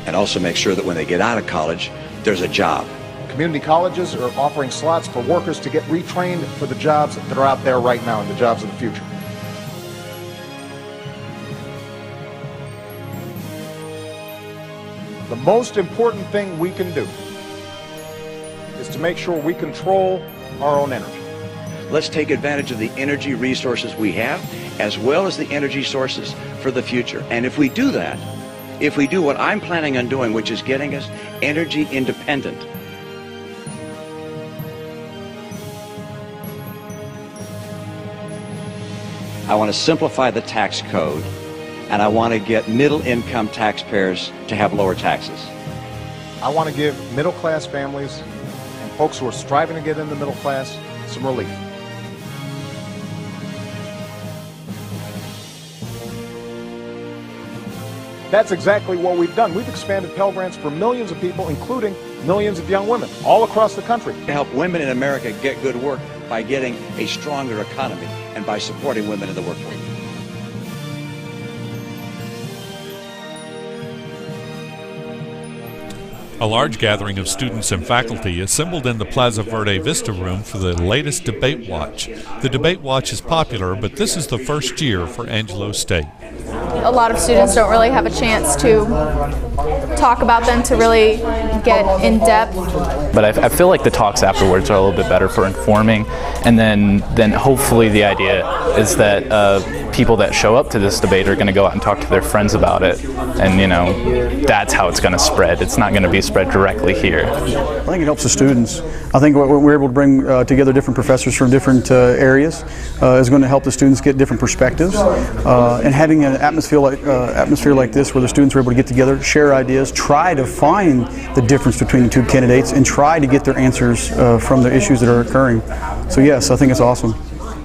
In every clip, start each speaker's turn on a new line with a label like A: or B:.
A: and also make sure that when they get out of college, there's a job.
B: Community colleges are offering slots for workers to get retrained for the jobs that are out there right now and the jobs of the future. The most important thing we can do is to make sure we control our own energy.
A: Let's take advantage of the energy resources we have, as well as the energy sources for the future. And if we do that, if we do what I'm planning on doing, which is getting us energy independent, I want to simplify the tax code, and I want to get middle-income taxpayers to have lower taxes.
B: I want to give middle-class families and folks who are striving to get in the middle class some relief. That's exactly what we've done. We've expanded Pell Grants for millions of people, including millions of young women all across the country.
A: To help women in America get good work by getting a stronger economy and by supporting women in the workforce.
C: A large gathering of students and faculty assembled in the Plaza Verde Vista room for the latest Debate Watch. The Debate Watch is popular, but this is the first year for Angelo State.
D: A lot of students don't really have a chance to talk about them, to really get in depth.
E: But I feel like the talks afterwards are a little bit better for informing, and then hopefully the idea is that people that show up to this debate are going to go out and talk to their friends about it, and you know, that's how it's going to spread. It's not going to be spread directly here.
F: I think it helps the students. I think we're able to bring together different professors from different areas is going to help the students get different perspectives, and having an atmosphere like this where the students are able to get together, share ideas, try to find the difference between the two candidates, and try to get their answers from the issues that are occurring. So yes, I think it's awesome.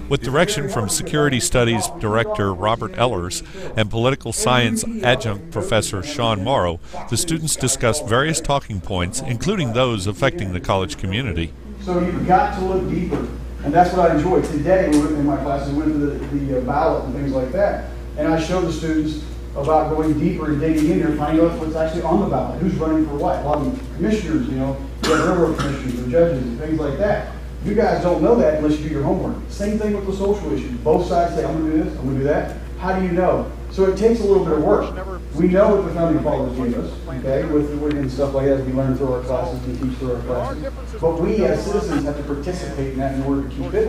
C: With direction from Security Studies Director Robert Ellers and Political Science Adjunct Professor Sean Morrow, the students discussed various talking points, including those affecting the college community.
F: So you've got to look deeper, and that's what I enjoyed. Today, in my classes, we went to the ballot and things like that, and I showed the students about going deeper and digging in there, finding out what's actually on the ballot, who's running for what. A lot of commissioners, you know, you have railroad commissioners and judges and things like that. You guys don't know that unless you do your homework. Same thing with the social issues. Both sides say, I'm going to do this, I'm going to do that. How do you know? So it takes a little bit of work. We know what the founding fathers gave us, okay, with and stuff like that as we learn through our classes and teach through our classes. But we as citizens have to participate in that in order to keep it,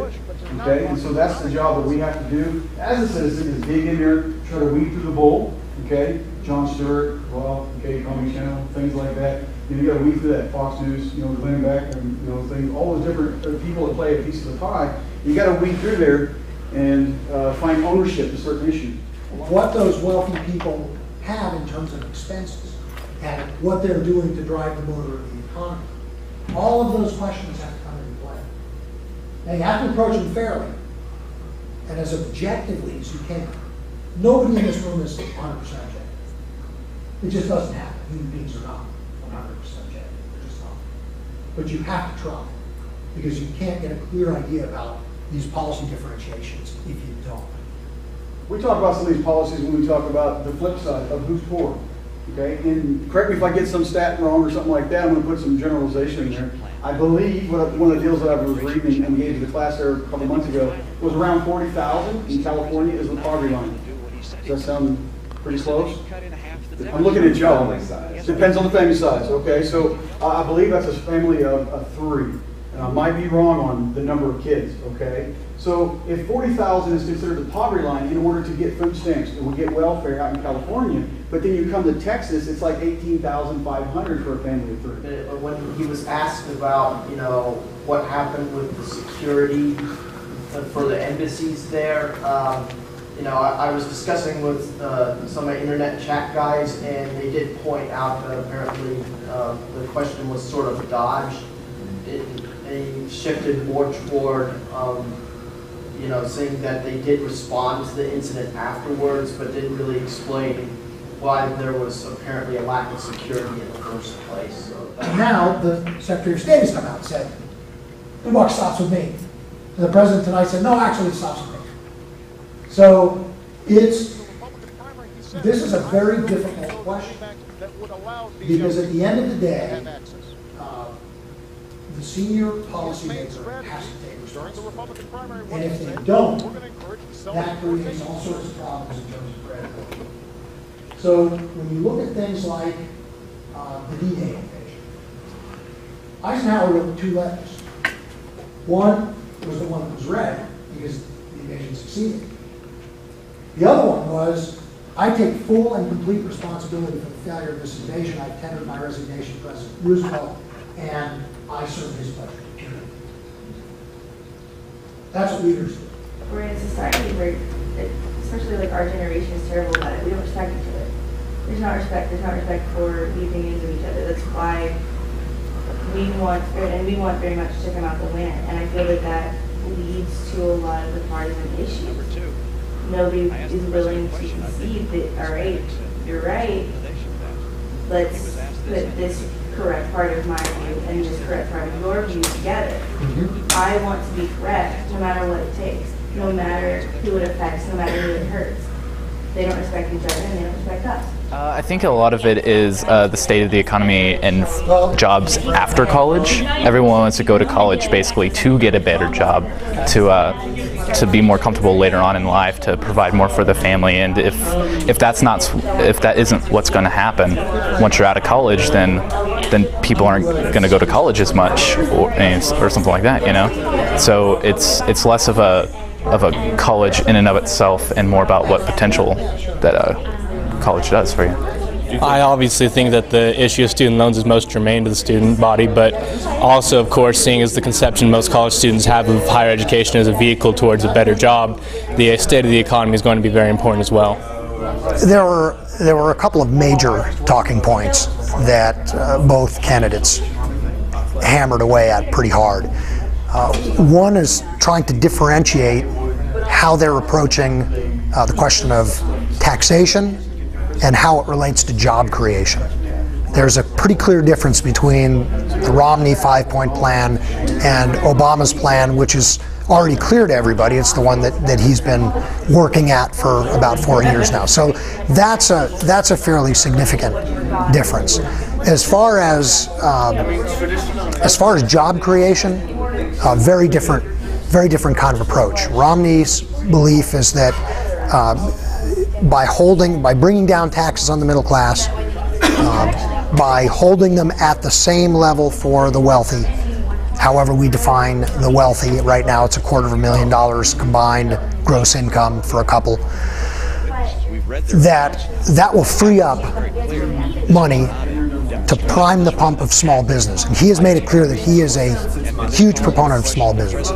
F: okay? And so that's the job that we have to do as a citizen, is dig in there, try to weed through the bull, okay? Jon Stewart, well, okay, Comedy Channel, things like that. You got to weed through that Fox News, you know, Glenn Beck, and you know, things, all those different people that play a piece of the pie. You got to weed through there and find ownership to certain issues.
G: What those wealthy people have in terms of expenses and what they're doing to drive the motor of the economy. All of those questions have to come into play. Now you have to approach them fairly and as objectively as you can. Nobody in this room is 100% objective. It just doesn't happen. Human beings are not 100% objective. They're just not. But you have to try, because you can't get a clear idea about these policy differentiations if you don't.
F: We talk about some of these policies when we talk about the flip side of who's poor, okay? And correct me if I get some stat wrong or something like that, I'm going to put some generalization in there. I believe one of the deals that I was reading and gave to the class there a couple months ago was around 40,000 in California is the poverty line. Does that sound pretty close? I'm looking at y'all. Depends on the family size, okay? So I believe that's a family of 3. And I might be wrong on the number of kids, okay? So if 40,000 is considered the poverty line in order to get food stamps, and we get welfare out in California, but then you come to Texas, it's like 18,500 for a family of 3.
H: When he was asked about, you know, what happened with the security for the embassies there, you know, I was discussing with some of my internet chat guys, and they did point out that apparently the question was sort of dodged. They shifted more toward, you know, saying that they did respond to the incident afterwards, but didn't really explain why there was apparently a lack of security in the first place. So
G: now the Secretary of State has come out and said, the buck stops with me. And the President tonight said, no, actually it stops with me. So this is a very difficult question. Because at the end of the day, the senior policymaker has to take responsibility. And if they don't, that creates all sorts of problems in terms of credibility. So when you look at things like the D-Day invasion, Eisenhower wrote 2 letters. One was the one that was read because the invasion succeeded. The other one was, I take full and complete responsibility for the failure of this invasion. I tendered my resignation to President Roosevelt, and I serve his pleasure. Period. That's what leaders do.
I: We're in a society where, especially like our generation is terrible about it. We don't respect each other. There's not respect. There's not respect for the opinions of each other. That's why we want very much to come out the win. And I feel that leads to a lot of the partisan issues. Nobody is willing to concede that, all right, you're right, let's put this correct part of my view and this correct part of your view together. I want to be correct no matter what it takes, no matter who it affects, no matter who it hurts. They don't respect each other and they don't respect us.
E: I think a lot of it is the state of the economy and jobs after college. Everyone wants to go to college basically to get a better job, to be more comfortable later on in life, to provide more for the family. And if that isn't what's going to happen once you're out of college, then people aren't going to go to college as much or something like that, you know. So it's less of a college in and of itself and more about what potential that college does for you.
J: I obviously think that the issue of student loans is most germane to the student body, but also, of course, seeing as the conception most college students have of higher education as a vehicle towards a better job, the state of the economy is going to be very important as well.
K: There were a couple of major talking points that both candidates hammered away at pretty hard. One is trying to differentiate how they're approaching the question of taxation and how it relates to job creation. There's a pretty clear difference between the Romney 5-point plan and Obama's plan, which is already clear to everybody. It's the one that he's been working at for about 4 years now. So that's a fairly significant difference. As far as job creation, very different kind of approach. Romney's belief is that by bringing down taxes on the middle class, by holding them at the same level for the wealthy, however we define the wealthy, right now it's $250,000 combined gross income for a couple, that will free up money to prime the pump of small business. And he has made it clear that he is a huge proponent of small business.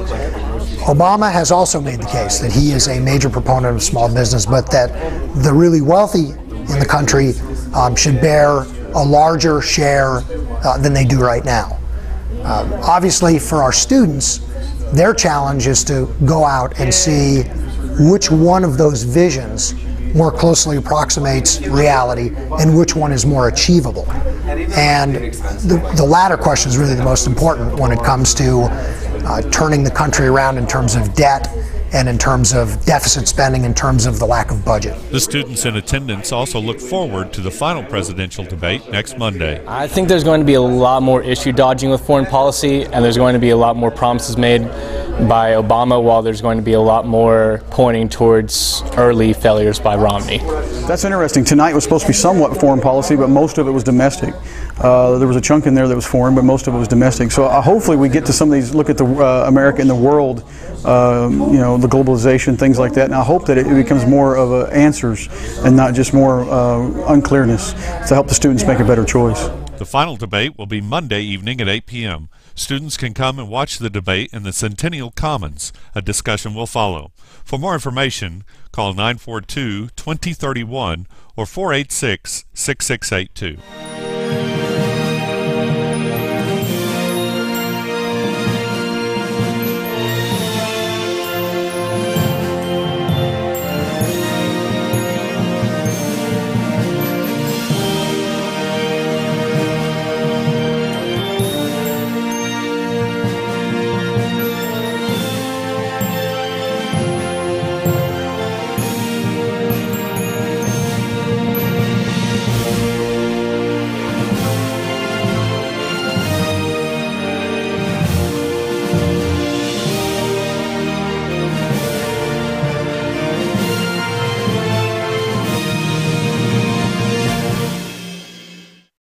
K: Obama has also made the case that he is a major proponent of small business, but that the really wealthy in the country should bear a larger share than they do right now. Obviously, for our students, their challenge is to go out and see which one of those visions more closely approximates reality and which one is more achievable. And the latter question is really the most important when it comes to turning the country around in terms of debt and in terms of deficit spending, in terms of the lack of budget.
C: The students in attendance also look forward to the final presidential debate next Monday.
J: I think there's going to be a lot more issue dodging with foreign policy, and there's going to be a lot more promises made by Obama, while there's going to be a lot more pointing towards early failures by Romney.
F: That's interesting. Tonight was supposed to be somewhat foreign policy, but most of it was domestic. There was a chunk in there that was foreign, but most of it was domestic. So hopefully we get to some of these, look at the America and the world, the globalization, things like that. And I hope that it becomes more of answers and not just more unclearness to help the students make a better choice.
C: The final debate will be Monday evening at 8 p.m. Students can come and watch the debate in the Centennial Commons. A discussion will follow. For more information, call 942-2031 or 486-6682.